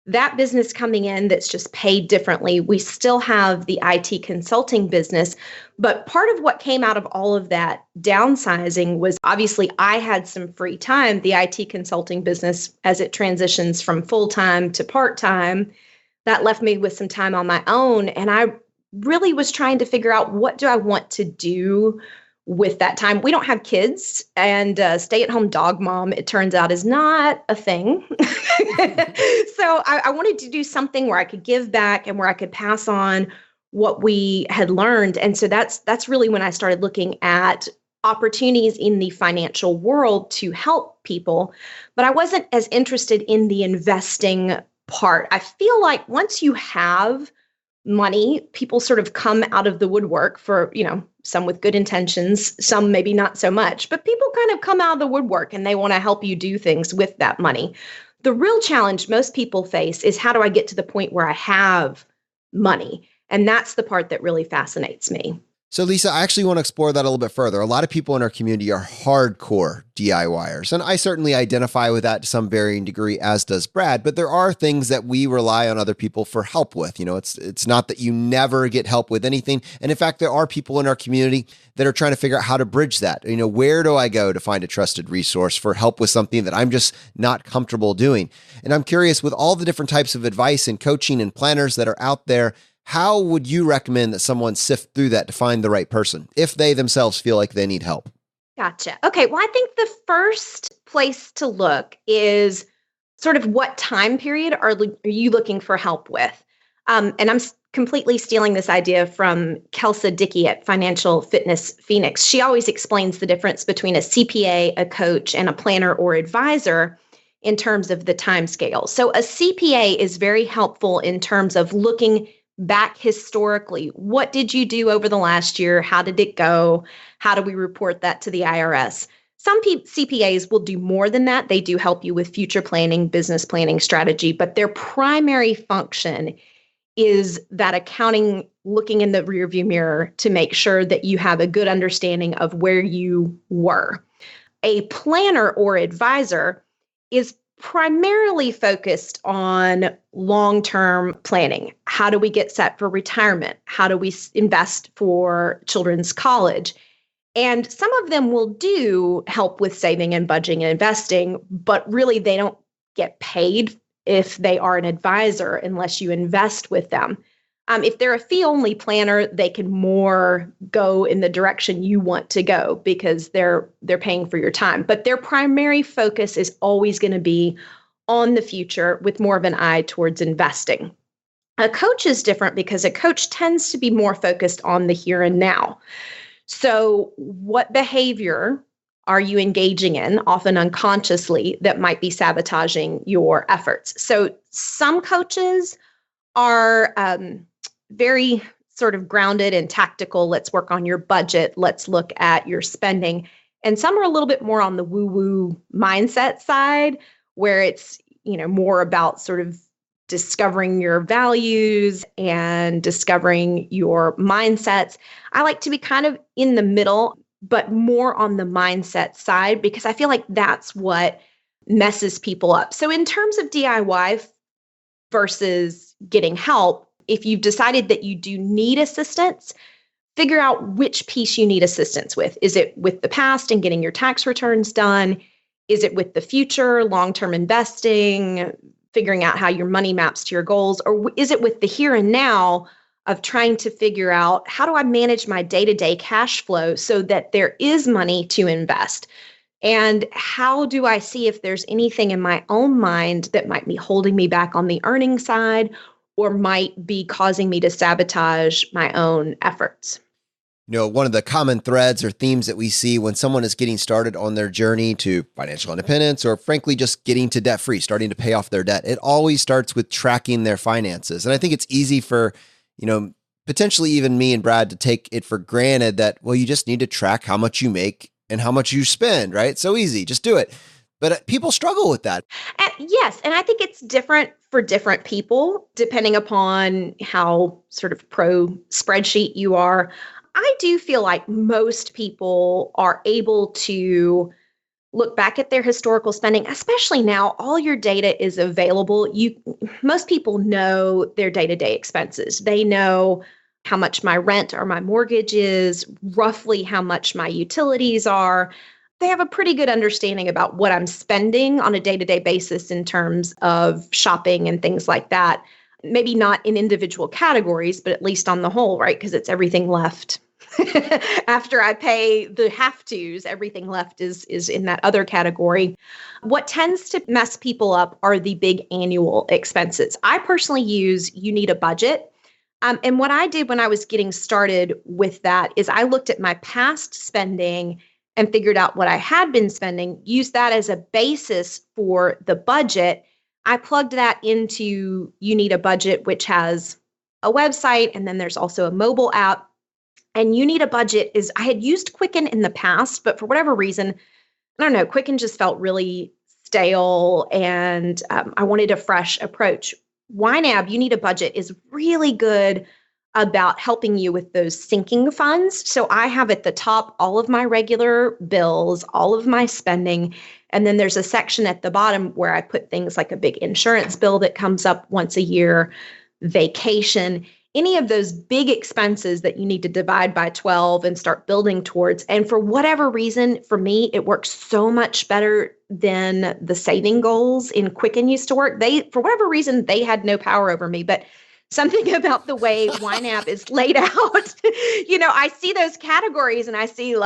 that business coming in that's just paid differently. We still have the IT consulting business, but part of what came out of all of that downsizing was obviously I had some free time. The IT consulting business, as it transitions from full-time to part-time, that left me with some time on my own. And I really was trying to figure out, what do I want to do with that time? We don't have kids, and stay-at-home dog mom, it turns out, is not a thing. So I wanted to do something where I could give back and where I could pass on what we had learned. And so that's really when I started looking at opportunities in the financial world to help people. But I wasn't as interested in the investing part. I feel like once you have money, people sort of come out of the woodwork for, some with good intentions, some maybe not so much, but people kind of come out of the woodwork and they want to help you do things with that money. The real challenge most people face is, how do I get to the point where I have money? And that's the part that really fascinates me. So, Lisa, I actually want to explore that a little bit further. A lot of people in our community are hardcore DIYers, and I certainly identify with that to some varying degree, as does Brad. But there are things that we rely on other people for help with. It's not that you never get help with anything. And in fact, there are people in our community that are trying to figure out how to bridge that. Where do I go to find a trusted resource for help with something that I'm just not comfortable doing? And I'm curious, with all the different types of advice and coaching and planners that are out there, how would you recommend that someone sift through that to find the right person if they themselves feel like they need help? Gotcha. Okay. Well, I think the first place to look is sort of what time period are you looking for help with? And I'm completely stealing this idea from Kelsa Dickey at Financial Fitness Phoenix. She always explains the difference between a CPA, a coach, and a planner or advisor in terms of the time scale. So a CPA is very helpful in terms of looking back historically. What did you do over the last year? How did it go? How do we report that to the IRS? Some CPAs will do more than that. They do help you with future planning, business planning strategy, but their primary function is that accounting, looking in the rearview mirror to make sure that you have a good understanding of where you were. A planner or advisor is primarily focused on long-term planning. How do we get set for retirement? How do we invest for children's college? And some of them will do help with saving and budgeting and investing, but really they don't get paid if they are an advisor unless you invest with them. If they're a fee-only planner, they can more go in the direction you want to go because they're paying for your time. But their primary focus is always going to be on the future with more of an eye towards investing. A coach is different because a coach tends to be more focused on the here and now. So what behavior are you engaging in, often unconsciously, that might be sabotaging your efforts? So some coaches are very sort of grounded and tactical. Let's work on your budget. Let's look at your spending. And some are a little bit more on the woo-woo mindset side, where it's, more about sort of discovering your values and discovering your mindsets. I like to be kind of in the middle, but more on the mindset side, because I feel like that's what messes people up. So in terms of DIY versus getting help, if you've decided that you do need assistance, figure out which piece you need assistance with. Is it with the past and getting your tax returns done? Is it with the future, long-term investing, figuring out how your money maps to your goals? Or is it with the here and now of trying to figure out, how do I manage my day-to-day cash flow so that there is money to invest? And how do I see if there's anything in my own mind that might be holding me back on the earning side or might be causing me to sabotage my own efforts? One of the common threads or themes that we see when someone is getting started on their journey to financial independence, or frankly, just getting to debt free, starting to pay off their debt, it always starts with tracking their finances. And I think it's easy for, potentially even me and Brad to take it for granted that, well, you just need to track how much you make and how much you spend, right? So easy, just do it. But people struggle with that. Yes. And I think it's different for different people, depending upon how sort of pro spreadsheet you are. I do feel like most people are able to look back at their historical spending, especially now. All your data is available. Most people know their day-to-day expenses. They know how much my rent or my mortgage is, roughly how much my utilities are. They have a pretty good understanding about what I'm spending on a day-to-day basis in terms of shopping and things like that. Maybe not in individual categories, but at least on the whole, right? Because it's everything left. After I pay the have-tos, everything left is in that other category. What tends to mess people up are the big annual expenses. I personally use You Need a Budget. And what I did when I was getting started with that is I looked at my past spending and figured out what I had been spending, used that as a basis for the budget. I plugged that into You Need a Budget, which has a website, and then there's also a mobile app. And You Need a Budget I had used Quicken in the past, but for whatever reason, I don't know, Quicken just felt really stale, and I wanted a fresh approach. YNAB, You Need a Budget, is really good about helping you with those sinking funds. So I have at the top all of my regular bills, all of my spending. And then there's a section at the bottom where I put things like a big insurance bill that comes up once a year, vacation, any of those big expenses that you need to divide by 12 and start building towards. And for whatever reason, for me, it works so much better than the saving goals in Quicken used to work. For whatever reason, they had no power over me, but something about the way YNAB is laid out, I see those categories and I see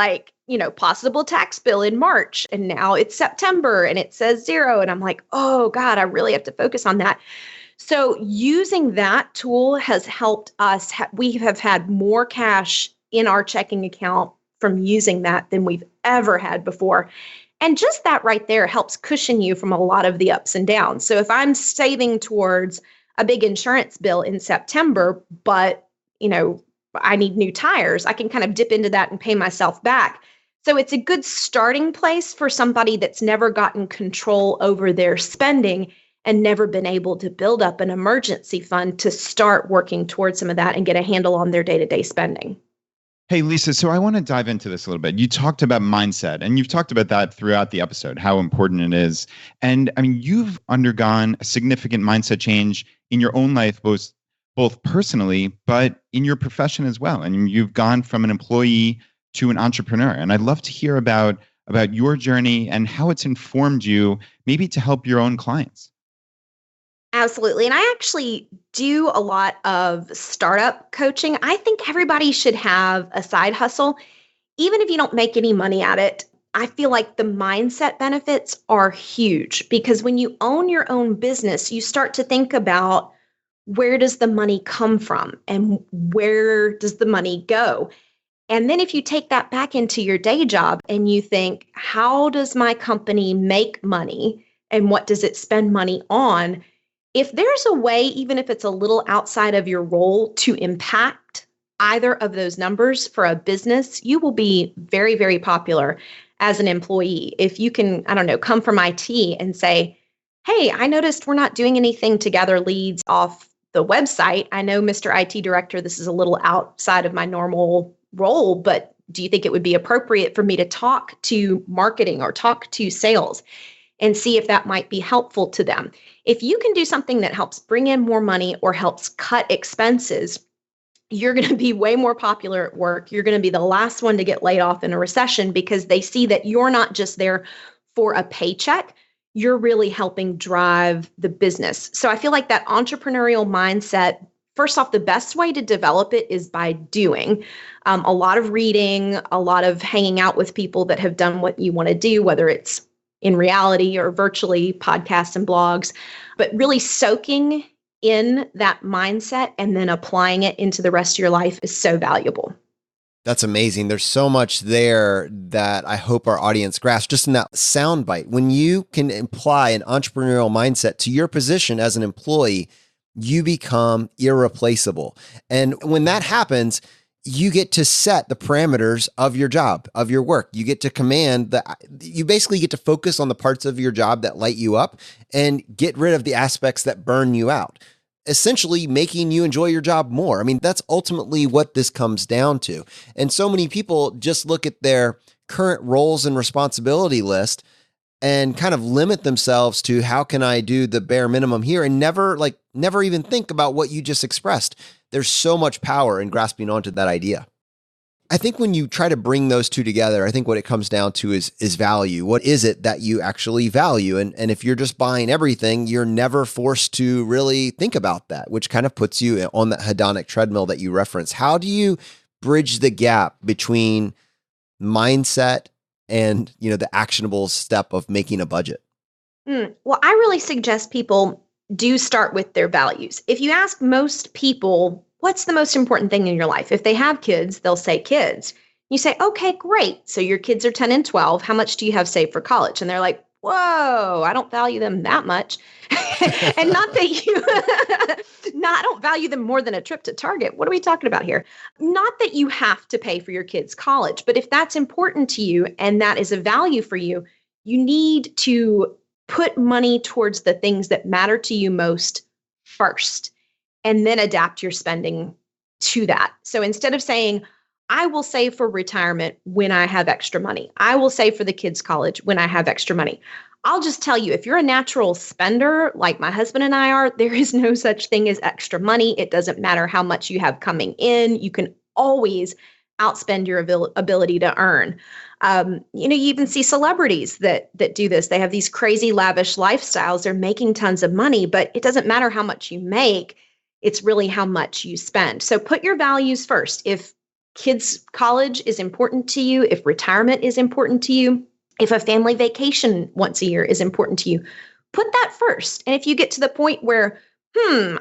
possible tax bill in March and now it's September and it says 0. And I'm like, oh God, I really have to focus on that. So using that tool has helped us. We have had more cash in our checking account from using that than we've ever had before. And just that right there helps cushion you from a lot of the ups and downs. So if I'm saving towards a big insurance bill in September, but, I need new tires, I can kind of dip into that and pay myself back. So it's a good starting place for somebody that's never gotten control over their spending and never been able to build up an emergency fund to start working towards some of that and get a handle on their day-to-day spending. Hey, Lisa, so I want to dive into this a little bit. You talked about mindset, and you've talked about that throughout the episode, how important it is. And I mean, you've undergone a significant mindset change in your own life, both personally, but in your profession as well. And you've gone from an employee to an entrepreneur. And I'd love to hear about your journey and how it's informed you, maybe to help your own clients. Absolutely. And I actually do a lot of startup coaching. I think everybody should have a side hustle, even if you don't make any money at it. I feel like the mindset benefits are huge because when you own your own business, you start to think about where does the money come from and where does the money go? And then if you take that back into your day job and you think, how does my company make money and what does it spend money on? If there's a way, even if it's a little outside of your role, to impact either of those numbers for a business, you will be very, very popular as an employee. If you can, come from IT and say, hey, I noticed we're not doing anything to gather leads off the website. I know, Mr. IT Director, this is a little outside of my normal role, but do you think it would be appropriate for me to talk to marketing or talk to sales and see if that might be helpful to them? If you can do something that helps bring in more money or helps cut expenses, you're going to be way more popular at work. You're going to be the last one to get laid off in a recession because they see that you're not just there for a paycheck. You're really helping drive the business. So I feel like that entrepreneurial mindset, first off, the best way to develop it is by doing a lot of reading, a lot of hanging out with people that have done what you want to do, whether it's in reality or virtually, podcasts and blogs, but really soaking in that mindset and then applying it into the rest of your life is so valuable. That's amazing. There's so much there that I hope our audience grasps just in that soundbite. When you can apply an entrepreneurial mindset to your position as an employee, you become irreplaceable. And when that happens, you get to set the parameters of your job, of your work. You get to you basically get to focus on the parts of your job that light you up and get rid of the aspects that burn you out, essentially making you enjoy your job more. I mean, that's ultimately what this comes down to. And so many people just look at their current roles and responsibility list and kind of limit themselves to how can I do the bare minimum here and never even think about what you just expressed. There's so much power in grasping onto that idea. I think when you try to bring those two together, I think what it comes down to is value. What is it that you actually value? And if you're just buying everything, you're never forced to really think about that, which kind of puts you on that hedonic treadmill that you referenced. How do you bridge the gap between mindset and, the actionable step of making a budget? Well, I really suggest people do start with their values. If you ask most people, what's the most important thing in your life? If they have kids, they'll say kids. You say, okay, great. So your kids are 10 and 12. How much do you have saved for college? And they're like, whoa, I don't value them that much. And not that I don't value them more than a trip to Target. What are we talking about here? Not that you have to pay for your kids' college, but if that's important to you and that is a value for you, you need to put money towards the things that matter to you most first, and then adapt your spending to that. So instead of saying, I will save for retirement when I have extra money, I will save for the kids' college when I have extra money, I'll just tell you, if you're a natural spender like my husband and I are, there is no such thing as extra money. It doesn't matter how much you have coming in. You can always outspend your ability to earn. You even see celebrities that do this. They have these crazy lavish lifestyles. They're making tons of money, but it doesn't matter how much you make. It's really how much you spend. So put your values first. If kids' college is important to you, if retirement is important to you, if a family vacation once a year is important to you, put that first. And if you get to the point where,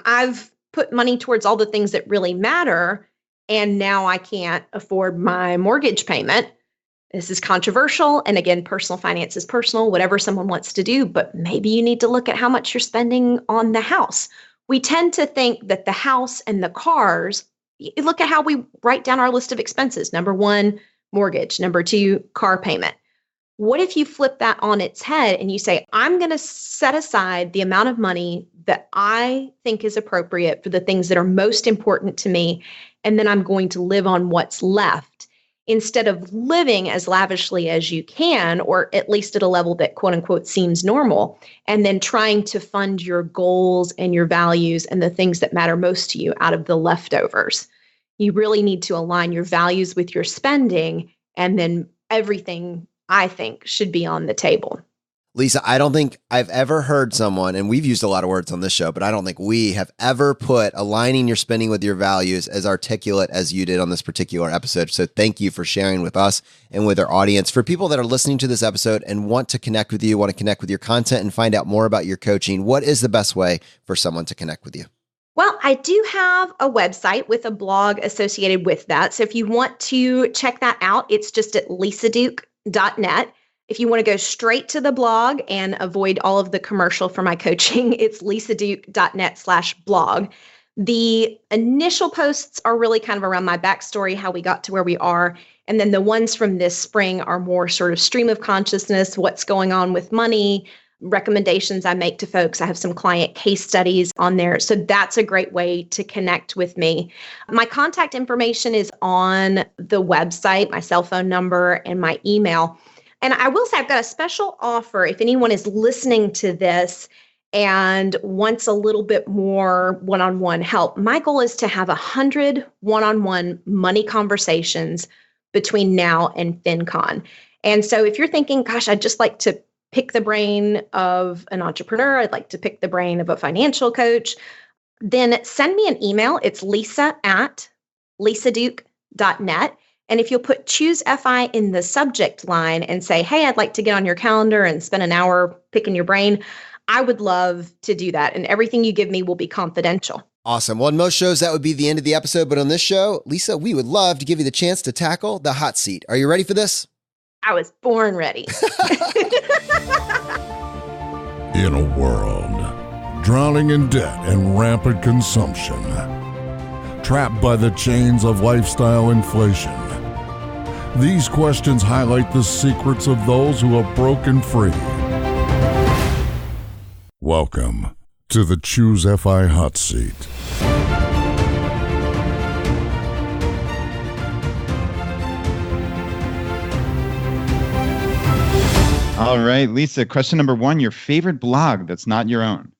I've put money towards all the things that really matter, and now I can't afford my mortgage payment. This is controversial. And again, personal finance is personal, whatever someone wants to do, but maybe you need to look at how much you're spending on the house. We tend to think that the house and the cars, look at how we write down our list of expenses. Number 1, mortgage. Number 2, car payment. What if you flip that on its head and you say, I'm going to set aside the amount of money that I think is appropriate for the things that are most important to me, and then I'm going to live on what's left, instead of living as lavishly as you can, or at least at a level that quote unquote seems normal, and then trying to fund your goals and your values and the things that matter most to you out of the leftovers. You really need to align your values with your spending, and then everything, I think, should be on the table. Lisa, I don't think I've ever heard someone, and we've used a lot of words on this show, but I don't think we have ever put aligning your spending with your values as articulate as you did on this particular episode. So thank you for sharing with us and with our audience. For people that are listening to this episode and want to connect with you, want to connect with your content and find out more about your coaching, what is the best way for someone to connect with you? Well, I do have a website with a blog associated with that. So if you want to check that out, it's just at lisaduke.net. If you want to go straight to the blog and avoid all of the commercial for my coaching, it's lisaduke.net/blog. The initial posts are really kind of around my backstory, how we got to where we are. And then the ones from this spring are more sort of stream of consciousness, what's going on with money, recommendations I make to folks. I have some client case studies on there. So that's a great way to connect with me. My contact information is on the website, my cell phone number and my email. And I will say I've got a special offer if anyone is listening to this and wants a little bit more one-on-one help. My goal is to have 100 one-on-one money conversations between now and FinCon. And so if you're thinking, gosh, I'd just like to pick the brain of an entrepreneur, I'd like to pick the brain of a financial coach, then send me an email. It's lisa@lisaduke.net. And if you'll put ChooseFI in the subject line and say, hey, I'd like to get on your calendar and spend an hour picking your brain, I would love to do that. And everything you give me will be confidential. Awesome. Well, on most shows, that would be the end of the episode. But on this show, Lisa, we would love to give you the chance to tackle the hot seat. Are you ready for this? I was born ready. In a world drowning in debt and rampant consumption, trapped by the chains of lifestyle inflation, these questions highlight the secrets of those who have broken free. Welcome to the ChooseFI Hot Seat. All right, Lisa, question number 1, your favorite blog that's not your own.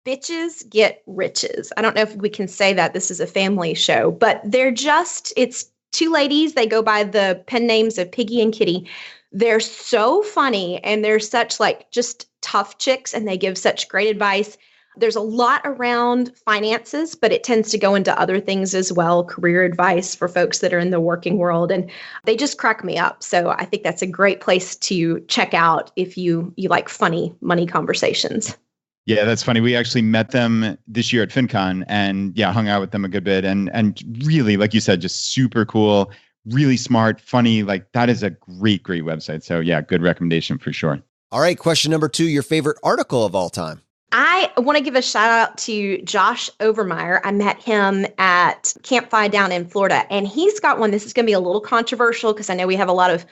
Bitches Get Riches. I don't know if we can say that this is a family show, but it's two ladies. They go by the pen names of Piggy and Kitty. They're so funny and they're such just tough chicks and they give such great advice. There's a lot around finances, but it tends to go into other things as well, career advice for folks that are in the working world. And they just crack me up. So I think that's a great place to check out if you like funny money conversations. Yeah, that's funny. We actually met them this year at FinCon and hung out with them a good bit and really, like you said, just super cool, really smart, funny. That is a great website. So yeah, good recommendation for sure. All right. Question number 2, your favorite article of all time. I want to give a shout out to Josh Overmeyer. I met him at Camp FI down in Florida, and he's got one. This is going to be a little controversial because I know we have a lot of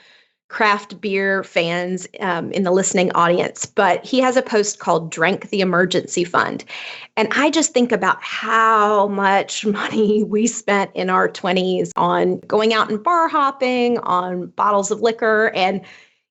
craft beer fans in the listening audience, but he has a post called Drank the Emergency Fund. And I just think about how much money we spent in our 20s on going out and bar hopping, on bottles of liquor. And,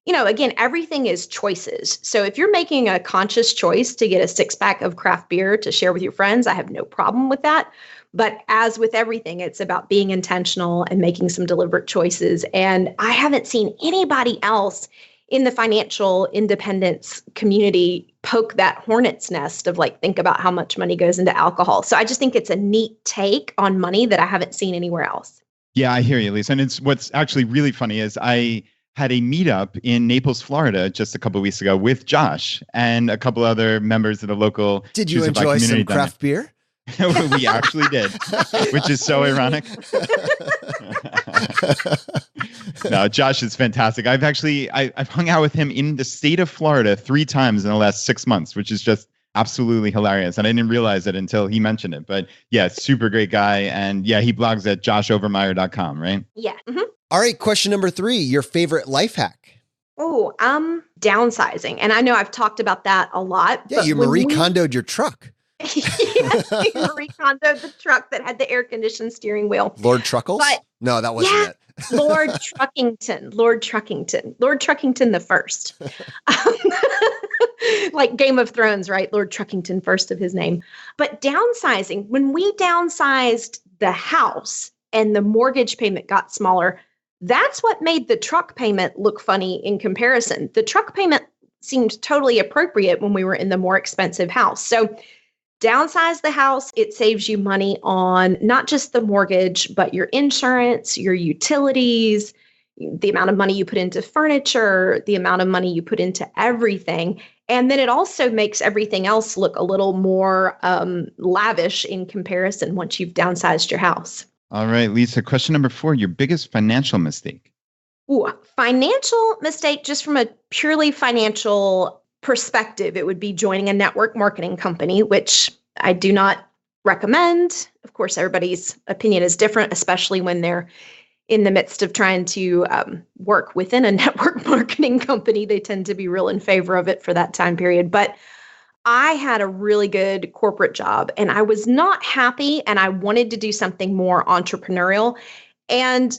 again, everything is choices. So if you're making a conscious choice to get a 6-pack of craft beer to share with your friends, I have no problem with that. But as with everything, it's about being intentional and making some deliberate choices. And I haven't seen anybody else in the financial independence community poke that hornet's nest of think about how much money goes into alcohol. So I just think it's a neat take on money that I haven't seen anywhere else. Yeah, I hear you, Lisa. And what's actually really funny is I had a meetup in Naples, Florida, just a couple of weeks ago with Josh and a couple other members of the local. Did you enjoy some craft beer? We actually did, which is so ironic. No, Josh is fantastic. I've hung out with him in the state of Florida 3 times in the last 6 months, which is just absolutely hilarious. And I didn't realize it until he mentioned it. But yeah, super great guy. And yeah, he blogs at joshovermeyer.com, right? Yeah. Mm-hmm. All right, question number 3, your favorite life hack. Oh, downsizing. And I know I've talked about that a lot. Yeah, you Marie Kondoed your truck. Yes, Marie Kondoed the truck that had the air-conditioned steering wheel. Lord Truckles? No, that wasn't it. Lord Truckington the first. Like Game of Thrones, right? Lord Truckington first of his name. But downsizing, when we downsized the house and the mortgage payment got smaller, that's what made the truck payment look funny in comparison. The truck payment seemed totally appropriate when we were in the more expensive house. So downsize the house, it saves you money on not just the mortgage, but your insurance, your utilities, the amount of money you put into furniture, the amount of money you put into everything. And then it also makes everything else look a little more lavish in comparison once you've downsized your house. All right, Lisa, question number 4, your biggest financial mistake. Ooh, financial mistake, just from a purely financial perspective, it would be joining a network marketing company, which I do not recommend. Of course, everybody's opinion is different, especially when they're in the midst of trying to work within a network marketing company. They tend to be real in favor of it for that time period. But I had a really good corporate job and I was not happy and I wanted to do something more entrepreneurial. And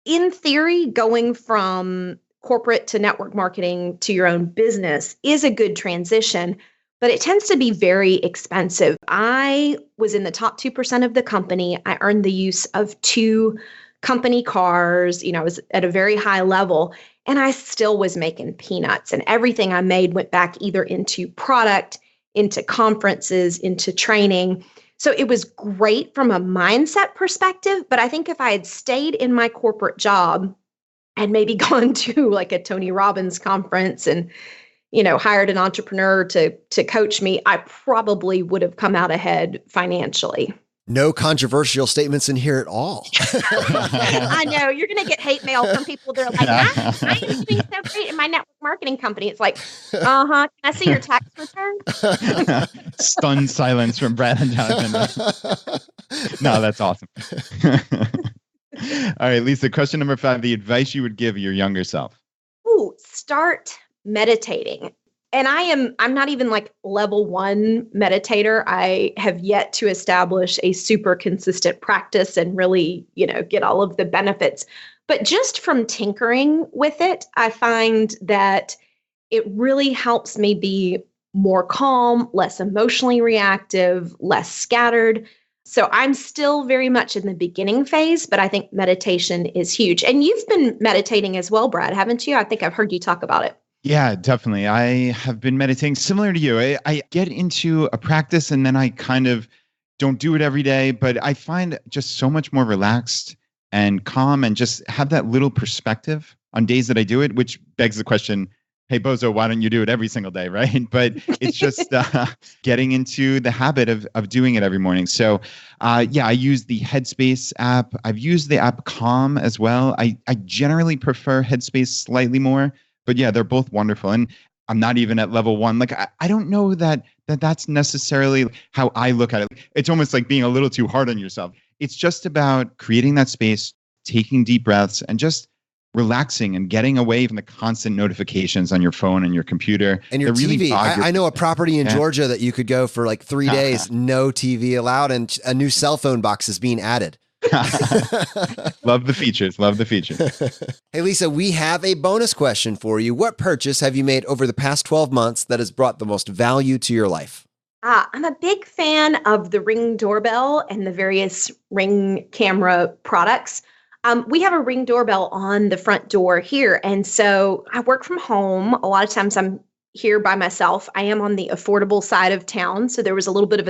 in theory, going from corporate to network marketing to your own business is a good transition, but it tends to be very expensive. I was in the top 2% of the company. I earned the use of 2 company cars. I was at a very high level and I still was making peanuts, and everything I made went back either into product, into conferences, into training. So it was great from a mindset perspective, but I think if I had stayed in my corporate job and maybe gone to like a Tony Robbins conference and, hired an entrepreneur to coach me, I probably would have come out ahead financially. No controversial statements in here at all. I know. You're going to get hate mail from people that are like, I am doing so great in my network marketing company. It's like, can I see your tax return? Stunned silence from Brad and Jonathan. No, that's awesome. All right, Lisa, question number 5, the advice you would give your younger self. Ooh, start meditating. And I'm not even like level 1 meditator. I have yet to establish a super consistent practice and really, get all of the benefits. But just from tinkering with it, I find that it really helps me be more calm, less emotionally reactive, less scattered. So I'm still very much in the beginning phase, but I think meditation is huge. And you've been meditating as well, Brad, haven't you? I think I've heard you talk about it. Yeah, definitely. I have been meditating similar to you. I get into a practice and then I kind of don't do it every day, but I find just so much more relaxed and calm and just have that little perspective on days that I do it, which begs the question, hey, Bozo, why don't you do it every single day, right? But it's just getting into the habit of doing it every morning. So I use the Headspace app. I've used the app Calm as well. I generally prefer Headspace slightly more. But yeah, they're both wonderful. And I'm not even at level 1. Like, I don't know that's necessarily how I look at it. It's almost like being a little too hard on yourself. It's just about creating that space, taking deep breaths, and just relaxing and getting away from the constant notifications on your phone and your computer. And your They're really TV. I know a property in Yeah. Georgia that you could go for like 3 days, no TV allowed, and a new cell phone box is being added. Love the features. Love the features. Hey, Lisa, we have a bonus question for you. What purchase have you made over the past 12 months that has brought the most value to your life? I'm a big fan of the Ring doorbell and the various Ring camera products. We have a Ring doorbell on the front door here. And so I work from home. A lot of times I'm here by myself. I am on the affordable side of town. So there was a little bit of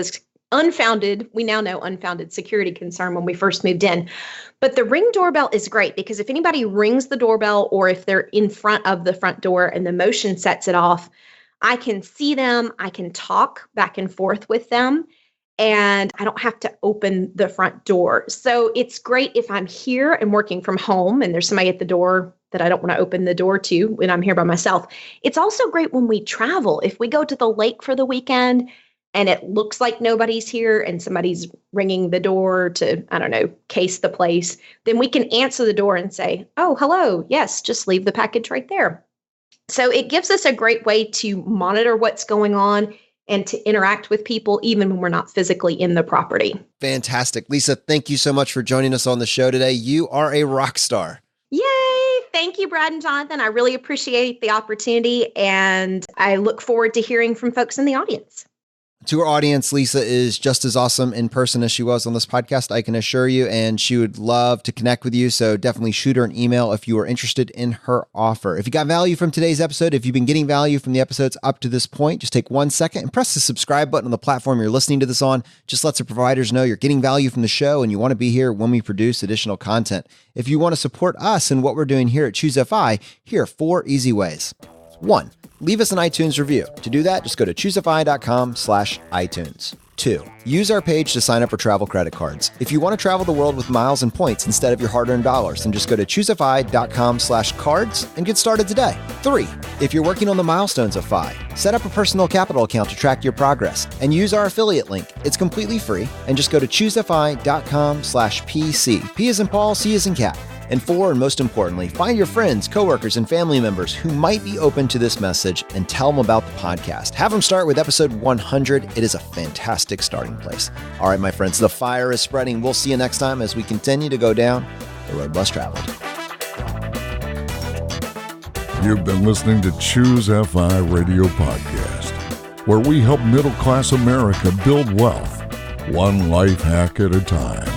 we now know unfounded security concern when we first moved in. But the Ring doorbell is great because if anybody rings the doorbell or if they're in front of the front door and the motion sets it off, I can see them, I can talk back and forth with them, and I don't have to open the front door. So it's great if I'm here and working from home and there's somebody at the door that I don't want to open the door to when I'm here by myself. It's also great when we travel. If we go to the lake for the weekend and it looks like nobody's here and somebody's ringing the door to, I don't know, case the place, then we can answer the door and say, oh, hello, yes, just leave the package right there. So it gives us a great way to monitor what's going on and to interact with people even when we're not physically in the property. Fantastic. Lisa, thank you so much for joining us on the show today. You are a rock star. Yay! Thank you, Brad and Jonathan. I really appreciate the opportunity, and I look forward to hearing from folks in the audience. To our audience, Lisa is just as awesome in person as she was on this podcast, I can assure you, and she would love to connect with you. So definitely shoot her an email if you are interested in her offer. If you got value from today's episode, if you've been getting value from the episodes up to this point, just take 1 second and press the subscribe button on the platform you're listening to this on. Just lets the providers know you're getting value from the show and you want to be here when we produce additional content. If you want to support us and what we're doing here at ChooseFI, here are 4 easy ways. 1, leave us an iTunes review. To do that, just go to ChooseFI.com/iTunes. 2, use our page to sign up for travel credit cards. If you want to travel the world with miles and points instead of your hard-earned dollars, then just go to ChooseFI.com/cards and get started today. 3, if you're working on the milestones of FI, set up a personal capital account to track your progress and use our affiliate link. It's completely free, and just go to ChooseFI.com/PC. P as in Paul, C as in cat. And 4, and most importantly, find your friends, coworkers, and family members who might be open to this message and tell them about the podcast. Have them start with episode 100. It is a fantastic starting place. All right, my friends, the fire is spreading. We'll see you next time as we continue to go down the road less traveled. You've been listening to ChooseFI Radio Podcast, where we help middle-class America build wealth, one life hack at a time.